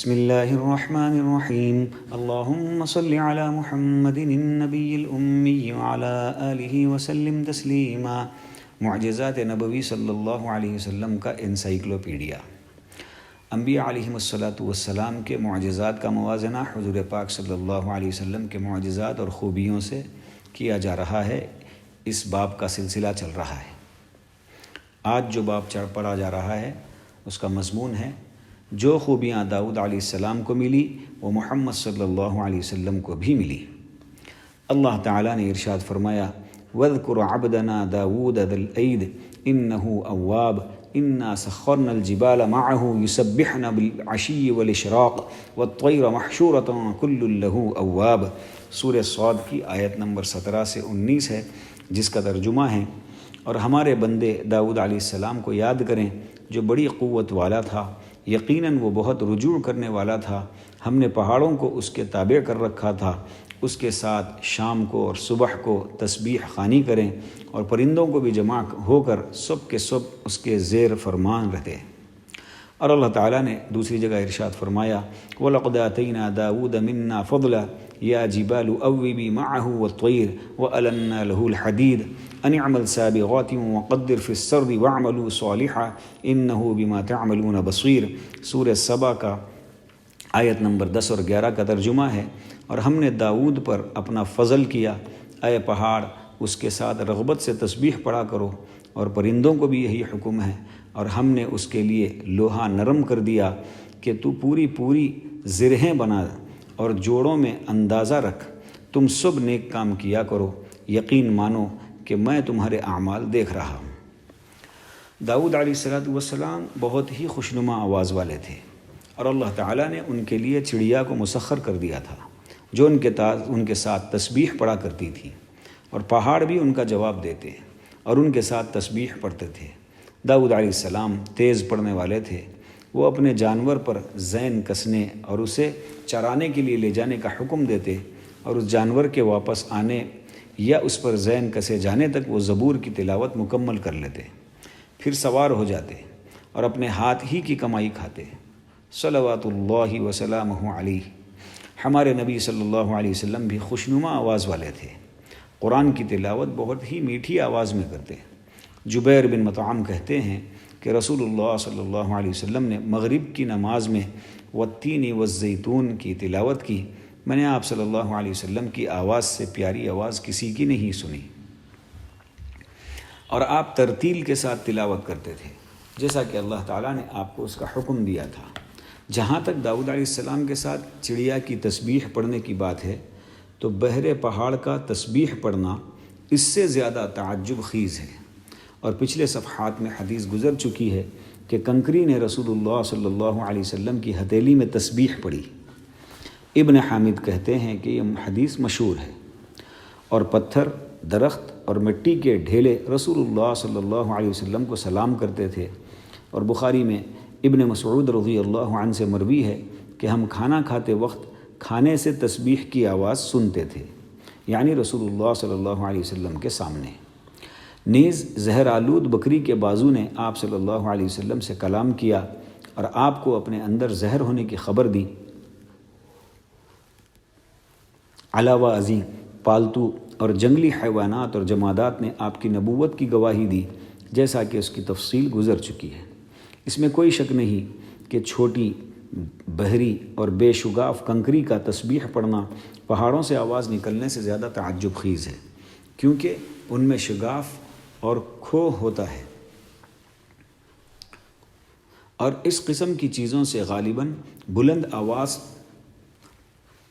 بسم اللہ الرحمن الرحیم اللہم صل علی محمد النبی الأمی وعلی آلہ وسلم تسلیما۔ معجزات نبوی صلی اللہ علیہ وسلم کا انسائکلوپیڈیا۔ انبیاء علیہم السلام کے معجزات کا موازنہ حضور پاک صلی اللہ علیہ وسلم کے معجزات اور خوبیوں سے کیا جا رہا ہے۔ اس باب کا سلسلہ چل رہا ہے۔ آج جو باب پڑھا جا رہا ہے اس کا مضمون ہے جو خوبیاں داؤد علیہ السلام کو ملی وہ محمد صلی اللہ علیہ وسلم کو بھی ملی۔ اللہ تعالیٰ نے ارشاد فرمایا وَاذْكُرْ عَبْدَنَا دَاوُودَ ذَا الْأَيْدِ إِنَّهُ أَوَّابٌ إِنَّا سَخَّرْنَا الْجِبَالَ مَعَهُ يُسَبِّحْنَ بِالْعَشِيِّ وَالْإِشْرَاقِ وَالطَّيْرَ مَحْشُورَةً كُلٌّ لَهُ أَوَّابٌ۔ سورہ صاد کی آیت نمبر 17 سے 19 ہے، جس کا ترجمہ ہے اور ہمارے بندے داؤد علیہ السلام کو یاد کریں جو بڑی قوت والا تھا، یقیناً وہ بہت رجوع کرنے والا تھا۔ ہم نے پہاڑوں کو اس کے تابع کر رکھا تھا، اس کے ساتھ شام کو اور صبح کو تسبیح خوانی کریں اور پرندوں کو بھی جمع ہو کر سب کے سب اس کے زیر فرمان رہتے۔ اور اللہ تعالیٰ نے دوسری جگہ ارشاد فرمایا وَلَقَدْ آتَيْنَا دَاوُودَ مِنَّا فَضْلًا يَا جِبَالُ أَوِّبِي مَعَهُ وَالطَّيْرَ وَأَلَنَّا لَهُ الْحَدِيدَ أَنِ اعْمَلْ سَابِغَاتٍ وَقَدِّرْ فِي السَّرْدِ وَاعْمَلُوا صَالِحًا إِنَّهُ بِمَا تَعْمَلُونَ بَصِيرٌ۔ سورہ سبا کا آیت نمبر 10 اور 11 کا ترجمہ ہے اور ہم نے داؤد پر اپنا فضل کیا، اے پہاڑ اس کے ساتھ رغبت سے تسبیح پڑھا کرو، اور پرندوں کو بھی یہی حکم ہے، اور ہم نے اس کے لیے لوہا نرم کر دیا کہ تو پوری زرہیں بنا اور جوڑوں میں اندازہ رکھ، تم سب نیک کام کیا کرو، یقین مانو کہ میں تمہارے اعمال دیکھ رہا ہوں۔ داؤد علیہ السلام بہت ہی خوشنما آواز والے تھے، اور اللہ تعالیٰ نے ان کے لیے چڑیا کو مسخر کر دیا تھا جو ان کے ساتھ تسبیح پڑھا کرتی تھی، اور پہاڑ بھی ان کا جواب دیتے اور ان کے ساتھ تسبیح پڑھتے تھے۔ داؤد علیہ السلام تیز پڑھنے والے تھے، وہ اپنے جانور پر زین کسنے اور اسے چرانے کے لیے لے جانے کا حکم دیتے، اور اس جانور کے واپس آنے یا اس پر زین کسے جانے تک وہ زبور کی تلاوت مکمل کر لیتے، پھر سوار ہو جاتے اور اپنے ہاتھ ہی کی کمائی کھاتے۔ صلوات اللہ وسلامہ علیہ۔ ہمارے نبی صلی اللہ علیہ وسلم بھی خوشنما آواز والے تھے، قرآن کی تلاوت بہت ہی میٹھی آواز میں کرتے۔ جبیر بن مطعم کہتے ہیں کہ رسول اللہ صلی اللہ علیہ وسلم نے مغرب کی نماز میں والتین والزیتون کی تلاوت کی، میں نے آپ صلی اللہ علیہ وسلم کی آواز سے پیاری آواز کسی کی نہیں سنی، اور آپ ترتیل کے ساتھ تلاوت کرتے تھے جیسا کہ اللہ تعالیٰ نے آپ کو اس کا حکم دیا تھا۔ جہاں تک داؤد علیہ السلام کے ساتھ چڑیا کی تسبیح پڑھنے کی بات ہے تو بحر پہاڑ کا تسبیح پڑھنا اس سے زیادہ تعجب خیز ہے، اور پچھلے صفحات میں حدیث گزر چکی ہے کہ کنکری نے رسول اللہ صلی اللہ علیہ وسلم کی ہتھیلی میں تسبیح پڑھی۔ ابن حامد کہتے ہیں کہ یہ حدیث مشہور ہے، اور پتھر، درخت اور مٹی کے ڈھیلے رسول اللہ صلی اللہ علیہ وسلم کو سلام کرتے تھے، اور بخاری میں ابن مسعود رضی اللہ عنہ سے مروی ہے کہ ہم کھانا کھاتے وقت کھانے سے تسبیح کی آواز سنتے تھے، یعنی رسول اللہ صلی اللہ علیہ وسلم کے سامنے۔ نیز زہر آلود بکری کے بازو نے آپ صلی اللہ علیہ وسلم سے کلام کیا اور آپ کو اپنے اندر زہر ہونے کی خبر دی۔ علاوہ ازیں پالتو اور جنگلی حیوانات اور جمادات نے آپ کی نبوت کی گواہی دی، جیسا کہ اس کی تفصیل گزر چکی ہے۔ اس میں کوئی شک نہیں کہ چھوٹی، بحری اور بے شگاف کنکری کا تسبیح پڑھنا پہاڑوں سے آواز نکلنے سے زیادہ تعجب خیز ہے، کیونکہ ان میں شگاف اور کھو ہوتا ہے، اور اس قسم کی چیزوں سے غالباً بلند آواز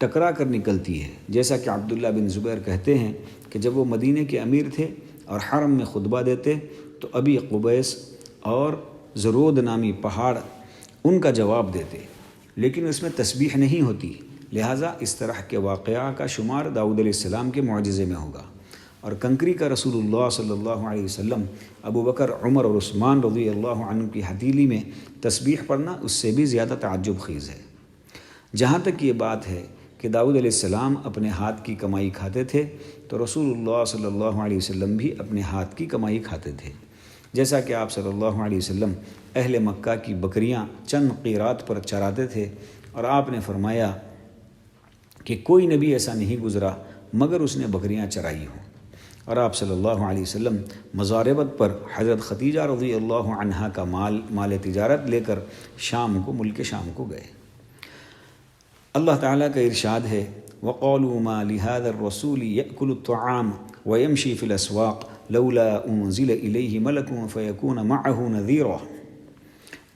ٹکرا کر نکلتی ہے، جیسا کہ عبداللہ بن زبیر کہتے ہیں کہ جب وہ مدینے کے امیر تھے اور حرم میں خطبہ دیتے تو ابی قبیس اور زرود نامی پہاڑ ان کا جواب دیتے، لیکن اس میں تسبیح نہیں ہوتی، لہٰذا اس طرح کے واقعہ کا شمار داؤد علیہ السلام کے معجزے میں ہوگا، اور کنکری کا رسول اللہ صلی اللہ علیہ وسلم، ابو بکر، عمر اور عثمان رضی اللہ عنہ کی ہتھیلی میں تسبیح پڑھنا اس سے بھی زیادہ تعجب خیز ہے۔ جہاں تک یہ بات ہے کہ داؤد علیہ السلام اپنے ہاتھ کی کمائی کھاتے تھے تو رسول اللہ صلی اللہ علیہ وسلم بھی اپنے ہاتھ کی کمائی کھاتے تھے، جیسا کہ آپ صلی اللہ علیہ وسلم اہل مکہ کی بکریاں چند قیرات پر چراتے تھے اور آپ نے فرمایا کہ کوئی نبی ایسا نہیں گزرا مگر اس نے بکریاں چرائی ہوں۔ اور آپ صلی اللہ علیہ وسلم مزاربت پر حضرت خدیجہ رضی اللہ عنہا کا مال تجارت لے کر ملک شام کو گئے۔ اللہ تعالیٰ کا ارشاد ہے وَقَالُوا مَا لِهَذَا الرَّسُولِ يَأْكُلُ الطَّعَامَ وَيَمْشِي فِي الْأَسْوَاقِ لَوْلَا أُنزِلَ إِلَيْهِ مَلَكٌ فَيَكُونَ مَعَهُ نَذِيرًا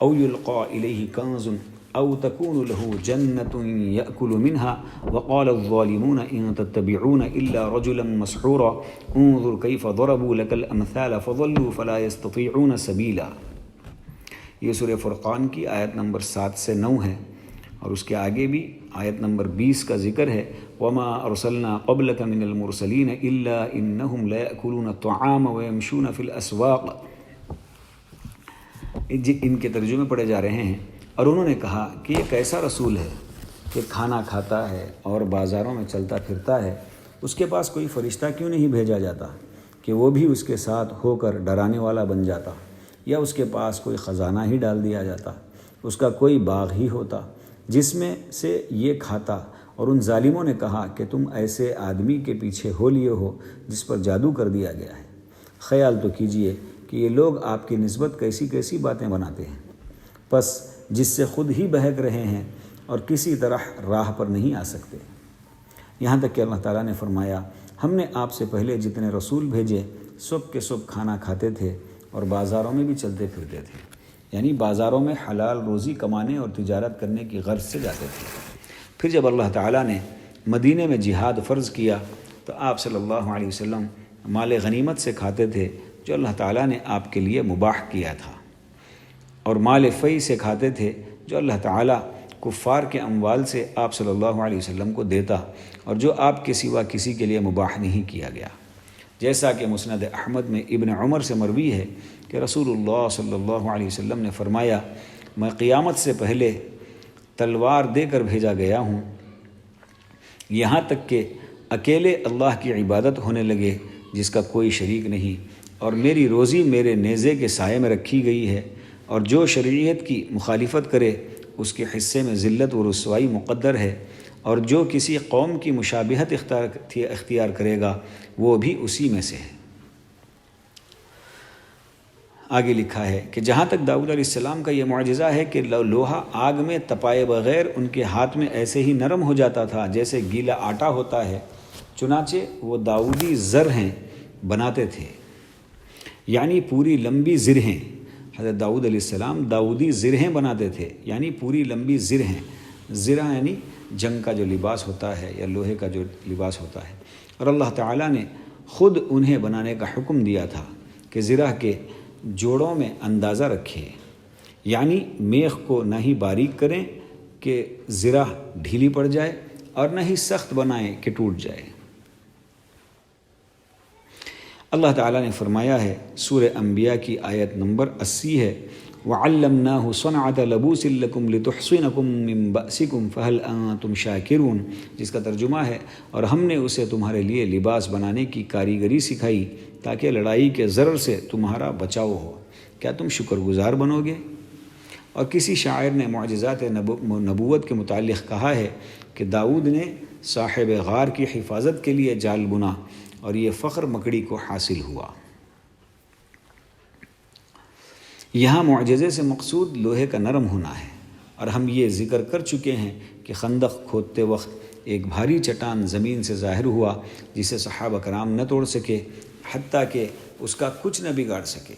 أَوْ يُلْقَى إِلَيْهِ كَنزٌ أَوْ تَكُونُ لَهُ جَنَّةٌ يَأْكُلُ مِنْهَا وَقَالَ الظَّالِمُونَ إِن تَتَّبِعُونَ إِلَّا رَجُلًا مَسْحُورًا انظُرْ كَيْفَ ضَرَبُوا لَكَ الْأَمْثَالَ فَضَلُّوا فَلَا يَسْتَطِيعُونَ سَبِيلًا۔ یہ سورہ فرقان کی آیت نمبر 7 سے 9 ہے، اور اس کے آگے بھی آیت نمبر 20 کا ذکر ہے وَمَا أَرْسَلْنَا قَبْلَكَ مِنَ الْمُرْسَلِينَ إِلَّا إِنَّهُمْ لَيَأْكُلُونَ الطَّعَامَ وَيَمْشُونَ فِي الْأَسْوَاقِ۔ ان کے ترجمے پڑھے جا رہے ہیں، اور انہوں نے کہا کہ یہ کیسا رسول ہے کہ کھانا کھاتا ہے اور بازاروں میں چلتا پھرتا ہے، اس کے پاس کوئی فرشتہ کیوں نہیں بھیجا جاتا کہ وہ بھی اس کے ساتھ ہو کر ڈرانے والا بن جاتا، یا اس کے پاس کوئی خزانہ ہی ڈال دیا جاتا، اس کا کوئی باغ ہی ہوتا جس میں سے یہ کھاتا۔ اور ان ظالموں نے کہا کہ تم ایسے آدمی کے پیچھے ہو لیے ہو جس پر جادو کر دیا گیا ہے۔ خیال تو کیجئے کہ یہ لوگ آپ کی نسبت کیسی کیسی باتیں بناتے ہیں، پس جس سے خود ہی بہک رہے ہیں اور کسی طرح راہ پر نہیں آ سکتے۔ یہاں تک کہ اللہ تعالیٰ نے فرمایا ہم نے آپ سے پہلے جتنے رسول بھیجے سب کے سب کھانا کھاتے تھے اور بازاروں میں بھی چلتے پھرتے تھے، یعنی بازاروں میں حلال روزی کمانے اور تجارت کرنے کی غرض سے جاتے تھے۔ پھر جب اللہ تعالیٰ نے مدینے میں جہاد فرض کیا تو آپ صلی اللہ علیہ وسلم مال غنیمت سے کھاتے تھے جو اللہ تعالیٰ نے آپ کے لیے مباح کیا تھا، اور مال فی سے کھاتے تھے جو اللہ تعالیٰ کفار کے اموال سے آپ صلی اللہ علیہ وسلم کو دیتا اور جو آپ کے سوا کسی کے لیے مباح نہیں کیا گیا، جیسا کہ مسند احمد میں ابن عمر سے مروی ہے کہ رسول اللہ صلی اللہ علیہ وسلم نے فرمایا میں قیامت سے پہلے تلوار دے کر بھیجا گیا ہوں، یہاں تک کہ اکیلے اللہ کی عبادت ہونے لگے جس کا کوئی شریک نہیں، اور میری روزی میرے نیزے کے سائے میں رکھی گئی ہے، اور جو شریعت کی مخالفت کرے اس کے حصے میں ذلت و رسوائی مقدر ہے، اور جو کسی قوم کی مشابہت اختیار کرے گا وہ بھی اسی میں سے ہے۔ آگے لکھا ہے کہ جہاں تک داؤد علیہ السلام کا یہ معجزہ ہے کہ لوہا آگ میں تپائے بغیر ان کے ہاتھ میں ایسے ہی نرم ہو جاتا تھا جیسے گیلا آٹا ہوتا ہے، چنانچہ وہ داؤدی زرہیں بناتے تھے، یعنی پوری لمبی زرہیں۔ حضرت داؤد علیہ السلام داؤدی زرہیں بناتے تھے، یعنی پوری لمبی زرہیں۔ زرہ یعنی جنگ کا جو لباس ہوتا ہے یا لوہے کا جو لباس ہوتا ہے، اور اللہ تعالیٰ نے خود انہیں بنانے کا حکم دیا تھا کہ زرہ کے جوڑوں میں اندازہ رکھے، یعنی میخ کو نہ ہی باریک کریں کہ زرہ ڈھیلی پڑ جائے اور نہ ہی سخت بنائیں کہ ٹوٹ جائے۔ اللہ تعالیٰ نے فرمایا ہے سورہ انبیاء کی آیت نمبر 80 ہے وَعَلَّمْنَاهُ صَنْعَةَ لَبُوسٍ لَكُمْ لِتُحْصِنَكُمْ مِنْ بَأْسِكُمْ فَهَلْ أَنْتُمْ شَاكِرُونَ، جس کا ترجمہ ہے اور ہم نے اسے تمہارے لیے لباس بنانے کی کاریگری سکھائی تاکہ لڑائی کے ضرر سے تمہارا بچاؤ ہو، کیا تم شکر گزار بنو گے؟ اور کسی شاعر نے معجزات نبوت کے متعلق کہا ہے کہ داؤد نے صاحب غار کی حفاظت کے لیے جال بنا اور یہ فخر مکڑی کو حاصل ہوا۔ یہاں معجزے سے مقصود لوہے کا نرم ہونا ہے، اور ہم یہ ذکر کر چکے ہیں کہ خندق کھودتے وقت ایک بھاری چٹان زمین سے ظاہر ہوا جسے صحابہ کرام نہ توڑ سکے، حتیٰ کہ اس کا کچھ نہ بگاڑ سکے۔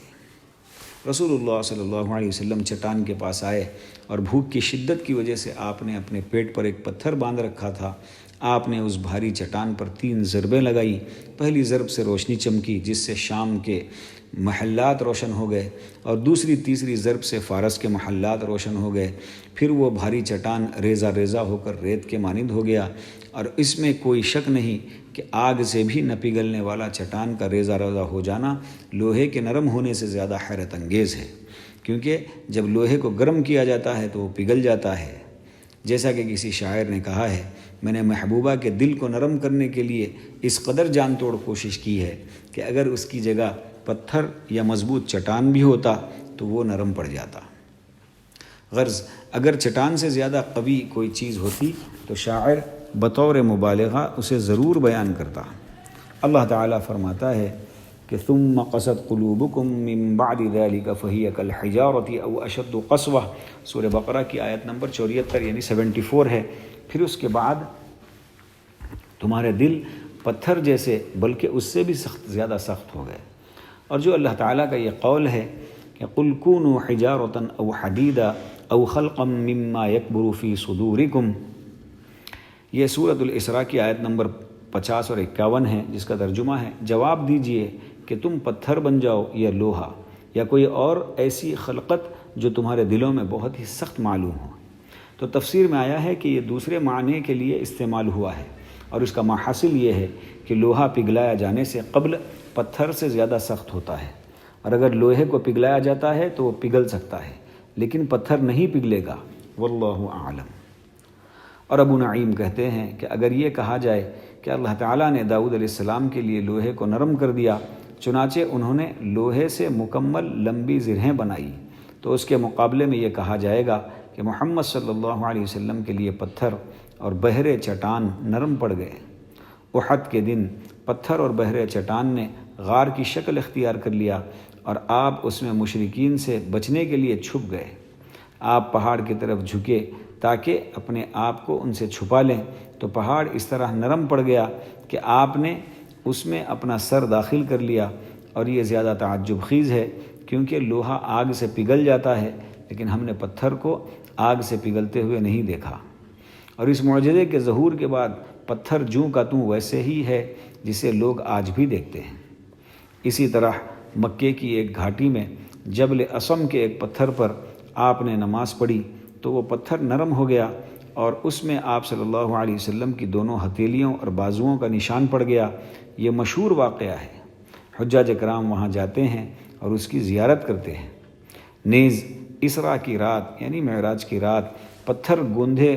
رسول اللہ صلی اللہ علیہ وسلم چٹان کے پاس آئے اور بھوک کی شدت کی وجہ سے آپ نے اپنے پیٹ پر ایک پتھر باندھ رکھا تھا۔ آپ نے اس بھاری چٹان پر 3 ضربیں لگائی۔ پہلی ضرب سے روشنی چمکی جس سے شام کے محلات روشن ہو گئے، اور دوسری تیسری ضرب سے فارس کے محلات روشن ہو گئے۔ پھر وہ بھاری چٹان ریزہ ریزہ ہو کر ریت کے مانند ہو گیا، اور اس میں کوئی شک نہیں کہ آگ سے بھی نہ پگھلنے والا چٹان کا ریزہ ریزہ ہو جانا لوہے کے نرم ہونے سے زیادہ حیرت انگیز ہے، کیونکہ جب لوہے کو گرم کیا جاتا ہے تو وہ پگھل جاتا ہے۔ جیسا کہ کسی شاعر نے کہا ہے میں نے محبوبہ کے دل کو نرم کرنے کے لیے اس قدر جان توڑ کوشش کی ہے کہ اگر اس کی جگہ پتھر یا مضبوط چٹان بھی ہوتا تو وہ نرم پڑ جاتا۔ غرض اگر چٹان سے زیادہ قوی کوئی چیز ہوتی تو شاعر بطور مبالغہ اسے ضرور بیان کرتا۔ اللہ تعالیٰ فرماتا ہے کہ ثم قست قلوبکم من بعد ذلک فہی کالحجارۃ او اشد قسوہ، سورہ بقرہ کی آیت نمبر 74 یعنی 74 ہے۔ پھر اس کے بعد تمہارے دل پتھر جیسے بلکہ اس سے بھی زیادہ سخت ہو گئے۔ اور جو اللہ تعالیٰ کا یہ قول ہے کہ قل کونوا حجارۃ او حدیدا او خلقا مما یکبر فی صدورکم، یہ سورۃ الاسراء کی آیت نمبر 50 اور 51 ہے، جس کا ترجمہ ہے جواب دیجئے کہ تم پتھر بن جاؤ یا لوہا یا کوئی اور ایسی خلقت جو تمہارے دلوں میں بہت ہی سخت معلوم ہو۔ تو تفسیر میں آیا ہے کہ یہ دوسرے معنی کے لیے استعمال ہوا ہے، اور اس کا ماحصل یہ ہے کہ لوہا پگھلایا جانے سے قبل پتھر سے زیادہ سخت ہوتا ہے، اور اگر لوہے کو پگھلایا جاتا ہے تو وہ پگھل سکتا ہے لیکن پتھر نہیں پگھلے گا، واللہ اعلم۔ اور ابو نعیم کہتے ہیں کہ اگر یہ کہا جائے کہ اللہ تعالیٰ نے داؤد علیہ السلام کے لیے لوہے کو نرم کر دیا، چنانچہ انہوں نے لوہے سے مکمل لمبی زرہیں بنائی، تو اس کے مقابلے میں یہ کہا جائے گا کہ محمد صلی اللہ علیہ وسلم کے لیے پتھر اور بحر چٹان نرم پڑ گئے۔ احد کے دن پتھر اور بحر چٹان نے غار کی شکل اختیار کر لیا اور آپ اس میں مشرکین سے بچنے کے لیے چھپ گئے۔ آپ پہاڑ کی طرف جھکے تاکہ اپنے آپ کو ان سے چھپا لیں، تو پہاڑ اس طرح نرم پڑ گیا کہ آپ نے اس میں اپنا سر داخل کر لیا، اور یہ زیادہ تعجب خیز ہے کیونکہ لوہا آگ سے پگھل جاتا ہے لیکن ہم نے پتھر کو آگ سے پگھلتے ہوئے نہیں دیکھا۔ اور اس معجزے کے ظہور کے بعد پتھر جوں کا توں ویسے ہی ہے جسے لوگ آج بھی دیکھتے ہیں۔ اسی طرح مکے کی ایک گھاٹی میں جبل اسم کے ایک پتھر پر آپ نے نماز پڑھی تو وہ پتھر نرم ہو گیا، اور اس میں آپ صلی اللہ علیہ وسلم کی دونوں ہتھیلیوں اور بازوؤں کا نشان پڑ گیا۔ یہ مشہور واقعہ ہے، حجاج کرام وہاں جاتے ہیں اور اس کی زیارت کرتے ہیں۔ نیز اسراء کی رات یعنی معراج کی رات پتھر گوندھے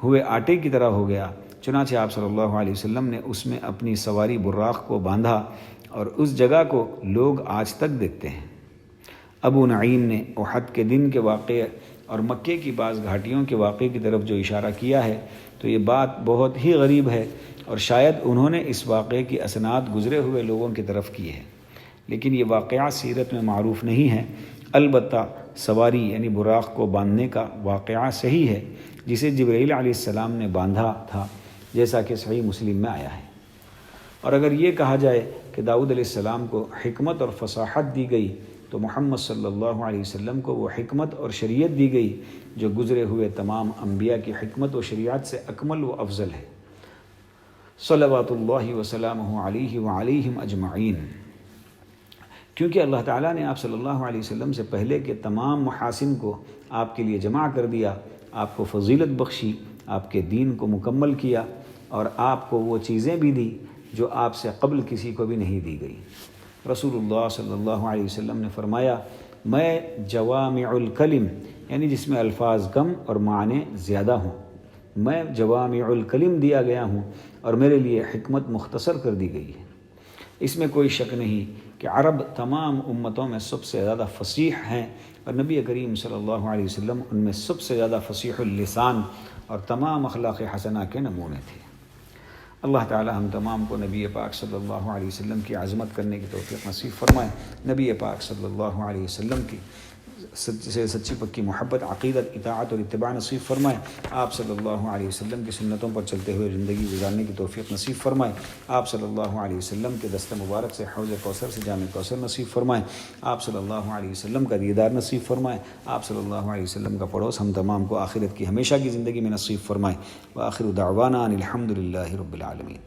ہوئے آٹے کی طرح ہو گیا، چنانچہ آپ صلی اللہ علیہ وسلم نے اس میں اپنی سواری براق کو باندھا، اور اس جگہ کو لوگ آج تک دیکھتے ہیں۔ ابو نعیم نے احد کے دن کے واقعے اور مکے کی بعض گھاٹیوں کے واقعے کی طرف جو اشارہ کیا ہے تو یہ بات بہت ہی غریب ہے، اور شاید انہوں نے اس واقعے کی اسناد گزرے ہوئے لوگوں کی طرف کی ہے، لیکن یہ واقعہ سیرت میں معروف نہیں ہے۔ البتہ سواری یعنی براق کو باندھنے کا واقعہ صحیح ہے، جسے جبرائیل علیہ السلام نے باندھا تھا، جیسا کہ صحیح مسلم میں آیا ہے۔ اور اگر یہ کہا جائے کہ داؤد علیہ السلام کو حکمت اور فصاحت دی گئی تو محمد صلی اللہ علیہ وسلم کو وہ حکمت اور شریعت دی گئی جو گزرے ہوئے تمام انبیاء کی حکمت و شریعت سے اکمل و افضل ہے، صلوات اللہ وسلامہ علیہ وعلیہم اجمعین۔ کیونکہ اللہ تعالیٰ نے آپ صلی اللہ علیہ وسلم سے پہلے کے تمام محاسن کو آپ کے لیے جمع کر دیا، آپ کو فضیلت بخشی، آپ کے دین کو مکمل کیا، اور آپ کو وہ چیزیں بھی دی جو آپ سے قبل کسی کو بھی نہیں دی گئی۔ رسول اللہ صلی اللہ علیہ وسلم نے فرمایا، میں جوامع الکلم یعنی جس میں الفاظ کم اور معنی زیادہ ہوں، میں جوامع الکلم دیا گیا ہوں، اور میرے لیے حکمت مختصر کر دی گئی ہے۔ اس میں کوئی شک نہیں کہ عرب تمام امتوں میں سب سے زیادہ فصیح ہیں، اور نبی کریم صلی اللہ علیہ وسلم ان میں سب سے زیادہ فصیح اللسان اور تمام اخلاق حسنہ کے نمونے تھے۔ اللہ تعالی ہم تمام کو نبی پاک صلی اللہ علیہ وسلم کی عظمت کرنے کی توفیق نصیب فرمائے، نبی پاک صلی اللہ علیہ وسلم کی سچی پکی محبت، عقیدت، اطاعت اور اتباع نصیب فرمائے، آپ صلی اللہ علیہ وسلم کی سنتوں پر چلتے ہوئے زندگی گزارنے کی توفیق نصیب فرمائے، آپ صلی اللہ علیہ وسلم کے دست مبارک سے حوض کوثر سے جام کوثر نصیب فرمائے، آپ صلی اللہ علیہ وسلم کا دیدار نصیب فرمائے، آپ صلی اللہ علیہ وسلم کا پڑوس ہم تمام کو آخرت کی ہمیشہ کی زندگی میں نصیب فرمائے۔ وآخر دعوانا ان الحمد للہ رب العالمین۔